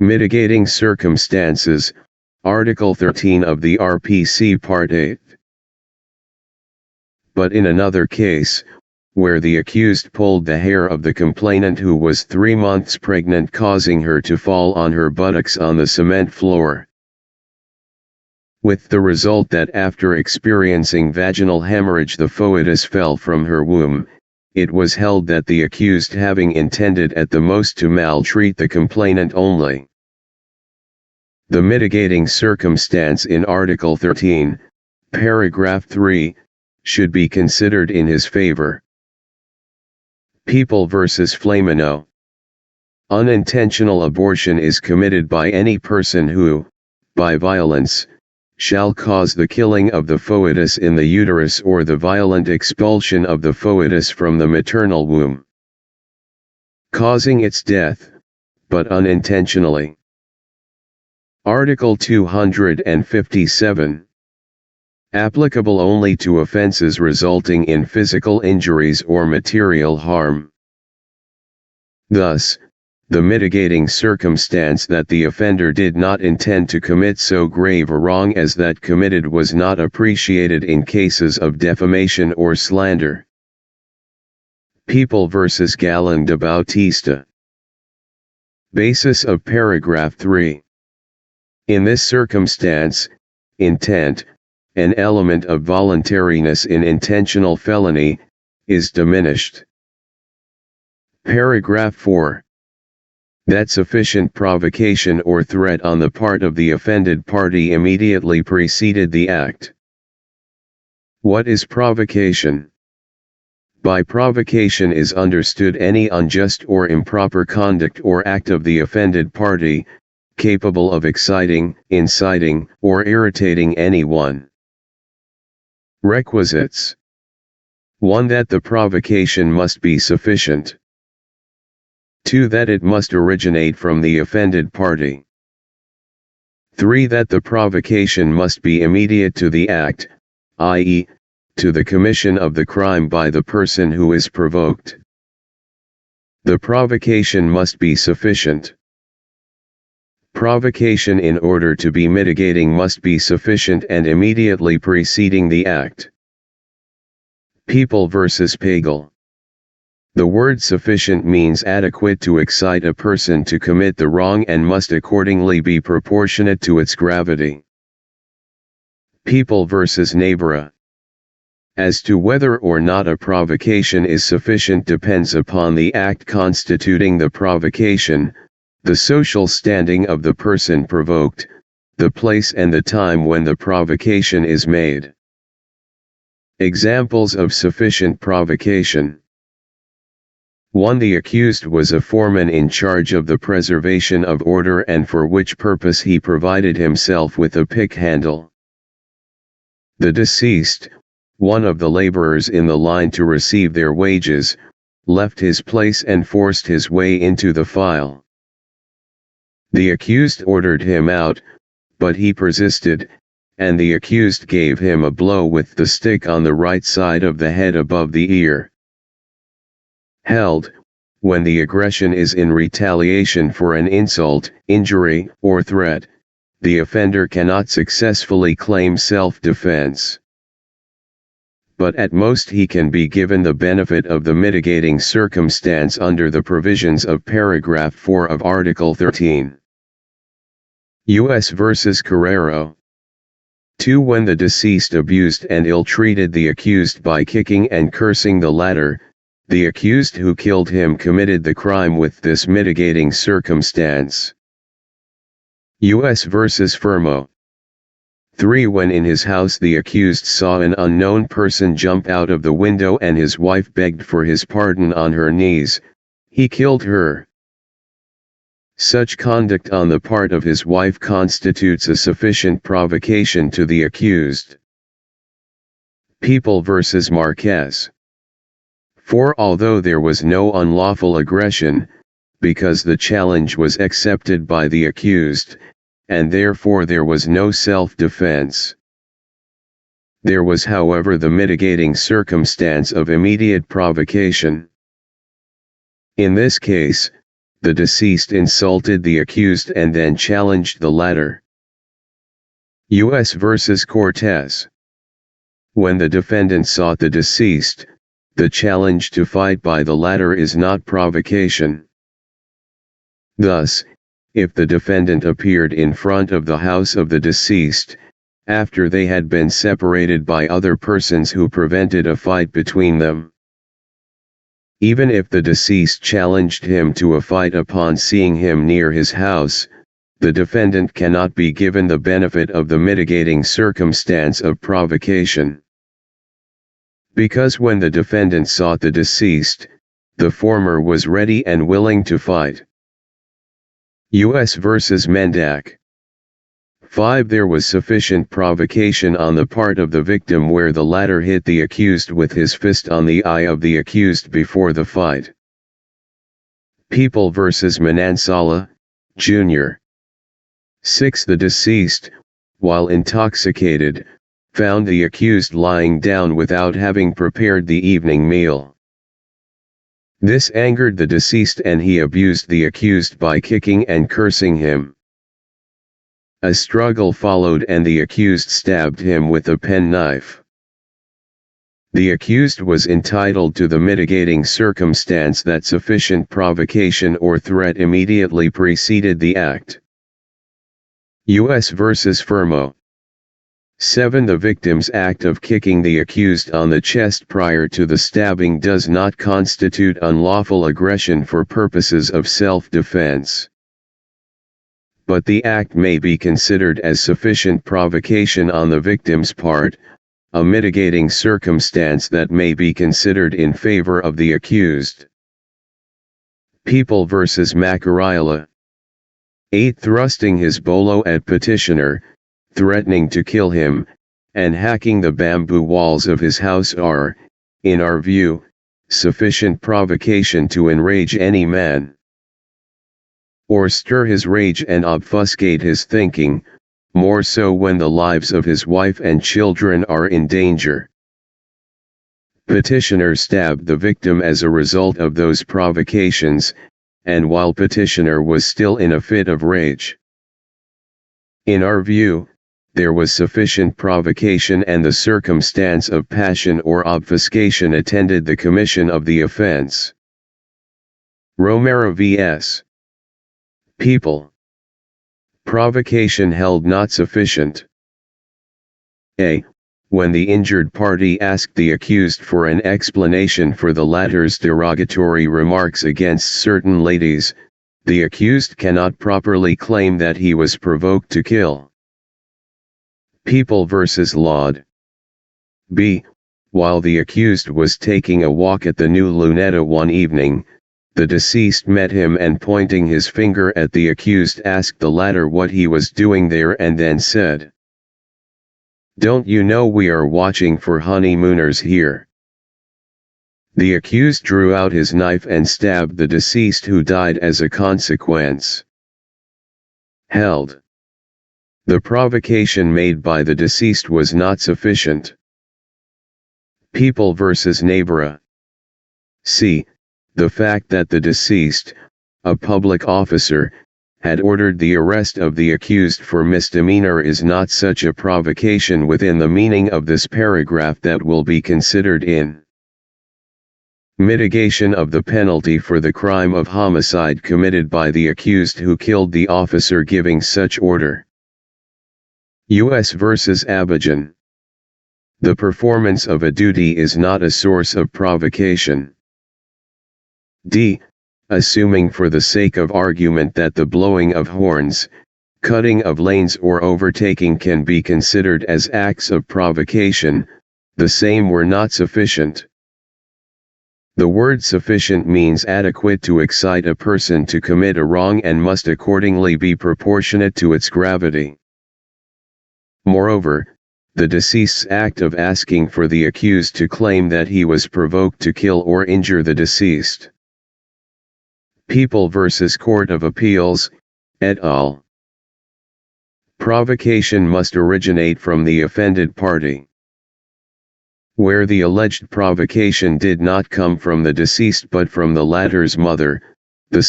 Mitigating circumstances, Article 13 of the RPC Part 8. But in another case, where the accused pulled the hair of the complainant who was 3 months pregnant, causing her to fall on her buttocks on the cement floor, with the result that after experiencing vaginal hemorrhage the foetus fell from her womb, it was held that the accused having intended at the most to maltreat the complainant only. The mitigating circumstance in Article 13, Paragraph 3, should be considered in his favor. People v. Flameno. Unintentional abortion is committed by any person who, by violence, shall cause the killing of the foetus in the uterus or the violent expulsion of the foetus from the maternal womb, causing its death, but unintentionally. Article 257. Applicable only to offenses resulting in physical injuries or material harm. Thus, the mitigating circumstance that the offender did not intend to commit so grave a wrong as that committed was not appreciated in cases of defamation or slander. People v. Galán de Bautista. Basis of Paragraph 3. In this circumstance, intent, an element of voluntariness in intentional felony, is diminished. Paragraph 4. That sufficient provocation or threat on the part of the offended party immediately preceded the act. What is provocation? By provocation is understood any unjust or improper conduct or act of the offended party, capable of exciting, inciting, or irritating anyone. Requisites. 1. That the provocation must be sufficient. 2. That it must originate from the offended party. 3. That the provocation must be immediate to the act, i.e., to the commission of the crime by the person who is provoked. The provocation must be sufficient. Provocation in order to be mitigating must be sufficient and immediately preceding the act. People v. Pagel. The word sufficient means adequate to excite a person to commit the wrong and must accordingly be proportionate to its gravity. People v. Navarra. As to whether or not a provocation is sufficient depends upon the act constituting the provocation, the social standing of the person provoked, the place and the time when the provocation is made. Examples of sufficient provocation. 1. The accused was a foreman in charge of the preservation of order and for which purpose he provided himself with a pick handle. The deceased, one of the laborers in the line to receive their wages, left his place and forced his way into the file. The accused ordered him out, but he persisted, and the accused gave him a blow with the stick on the right side of the head above the ear. Held, when the aggression is in retaliation for an insult, injury, or threat, the offender cannot successfully claim self-defense. But at most he can be given the benefit of the mitigating circumstance under the provisions of Paragraph 4 of Article 13. U.S. v. Carrero. 2. When the deceased abused and ill-treated the accused by kicking and cursing the latter, the accused who killed him committed the crime with this mitigating circumstance. U.S. v. Fermo. 3. When in his house the accused saw an unknown person jump out of the window and his wife begged for his pardon on her knees, he killed her. Such conduct on the part of his wife constitutes a sufficient provocation to the accused. People v. Marquez. 4. Although there was no unlawful aggression, because the challenge was accepted by the accused, and therefore there was no self-defense. There was, however, the mitigating circumstance of immediate provocation. In this case, the deceased insulted the accused and then challenged the latter. U.S. versus Cortez. When the defendant sought the deceased, the challenge to fight by the latter is not provocation. Thus, if the defendant appeared in front of the house of the deceased, after they had been separated by other persons who prevented a fight between them, even if the deceased challenged him to a fight upon seeing him near his house, the defendant cannot be given the benefit of the mitigating circumstance of provocation. Because when the defendant sought the deceased, the former was ready and willing to fight. U.S. versus Mendak. 5. There was sufficient provocation on the part of the victim where the latter hit the accused with his fist on the eye of the accused before the fight. People versus Manansala, Jr. 6. The deceased, while intoxicated, found the accused lying down without having prepared the evening meal. This angered the deceased and he abused the accused by kicking and cursing him. A struggle followed and the accused stabbed him with a penknife. The accused was entitled to the mitigating circumstance that sufficient provocation or threat immediately preceded the act. U.S. versus Fermo. 7. The victim's act of kicking the accused on the chest prior to the stabbing does not constitute unlawful aggression for purposes of self-defense. But the act may be considered as sufficient provocation on the victim's part, a mitigating circumstance that may be considered in favor of the accused. People versus Macarila. 8. Thrusting his bolo at petitioner, threatening to kill him, and hacking the bamboo walls of his house are, in our view, sufficient provocation to enrage any man, or stir his rage and obfuscate his thinking, more so when the lives of his wife and children are in danger. Petitioner stabbed the victim as a result of those provocations, and while petitioner was still in a fit of rage. In our view, there was sufficient provocation and the circumstance of passion or obfuscation attended the commission of the offense. Romero vs. People. Provocation held not sufficient. A. When the injured party asked the accused for an explanation for the latter's derogatory remarks against certain ladies, the accused cannot properly claim that he was provoked to kill. People versus Laud. B. While the accused was taking a walk at the New Luneta one evening, the deceased met him and pointing his finger at the accused asked the latter what he was doing there and then said, "Don't you know we are watching for honeymooners here?" The accused drew out his knife and stabbed the deceased who died as a consequence. Held. The provocation made by the deceased was not sufficient. People versus Neighbora. C. The fact that the deceased, a public officer, had ordered the arrest of the accused for misdemeanor is not such a provocation within the meaning of this paragraph that will be considered in mitigation of the penalty for the crime of homicide committed by the accused who killed the officer giving such order. U.S. versus Abidjan. The performance of a duty is not a source of provocation. D. Assuming for the sake of argument that the blowing of horns, cutting of lanes or overtaking can be considered as acts of provocation, the same were not sufficient. The word sufficient means adequate to excite a person to commit a wrong and must accordingly be proportionate to its gravity. Moreover, the deceased's act of asking for the accused to claim that he was provoked to kill or injure the deceased. People versus Court of Appeals, et al. Provocation must originate from the offended party. Where the alleged provocation did not come from the deceased but from the latter's mother,